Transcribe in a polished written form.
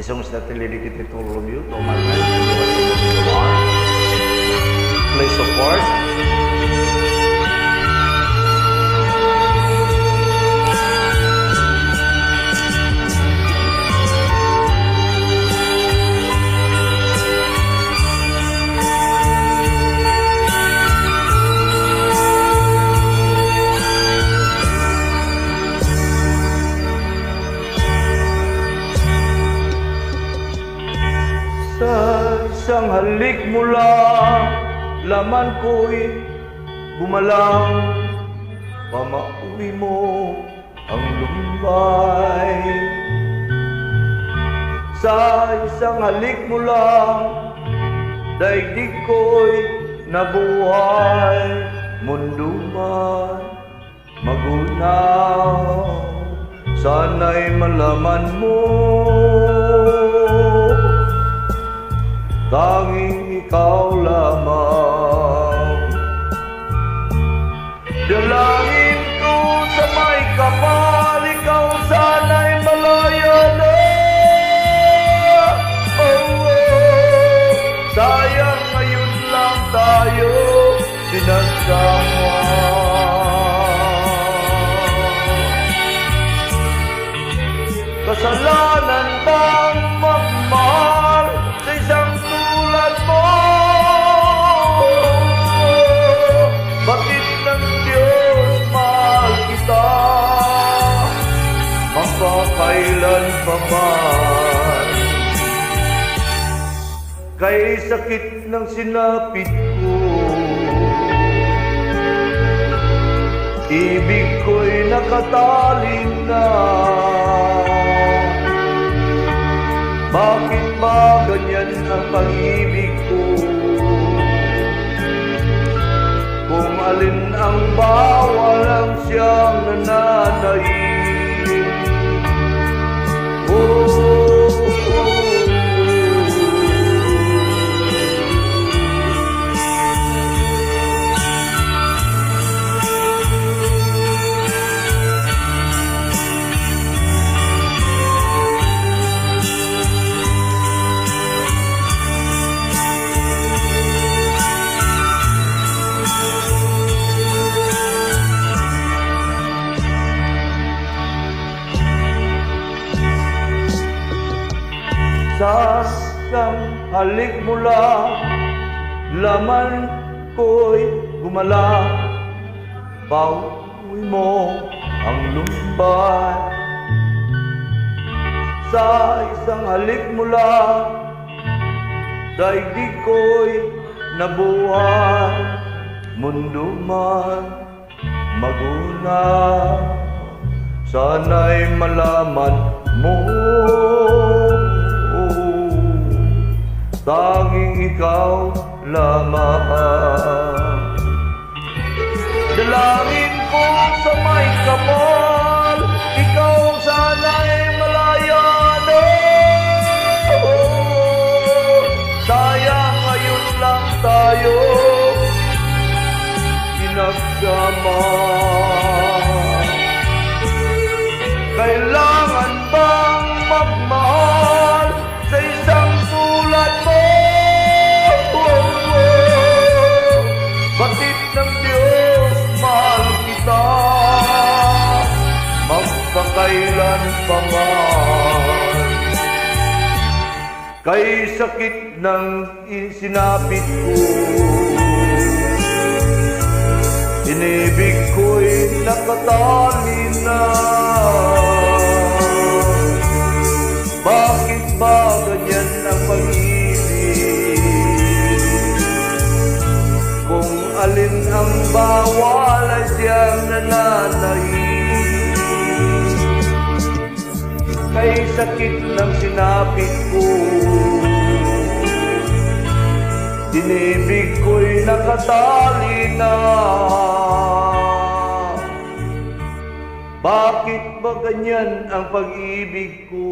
The song is not dedicated to all of you, to my friends, to whatever you are. Please support. Sa isang halik mo lang, laman ko'y gumalang. Pamauwi mo ang lumbay. Sa isang halik mo lang, daigdig ko'y nabuhay. Mundo man magunaw, sana'y malaman mo, tanging ikaw lamang. Dalangin ko sa may kapal, ikaw sana'y malaya na. Oh, oh, sayang ngayon lang tayo pinagsama. Kasalanan bang magmahal sa isang tulad mo? Bakit ng Diyos mahal kita? Magpakailan pa man? Kay sakit ng sinapit ko, ibig ko'y nakatali na. Bakit ba ganyan ang pag-ibig ko? Kung alin ang bawal ang siyang nananaig. Oh, sa isang halik mo lang, laman ko'y gumalang. Pauwi mo ang lumbay. Sa isang halik mo lang, daigdig ko'y nabuhay. Mundo man magunaw, sana'y malaman mo, tanging ikaw lamang. Dalangin ko sa may kapal, ikaw sana'y malaya na. Oh, sayang ngayon lang tayo pinagsama. Kailangan bang magmahal sa isang tulad mo? Batid ng Diyos, mahal kita, magpakailan pa man. Kay sakit ng sinapit ko, inibig ko'y nakatali na. Bakit ba ganyan ang pag-ibig? Kung alin ang bawal ay siyang nananaig. Kay sakit ng sinapit ko, inibig ko'y nakatali na. Bakit ba ganyan ang pag-ibig ko?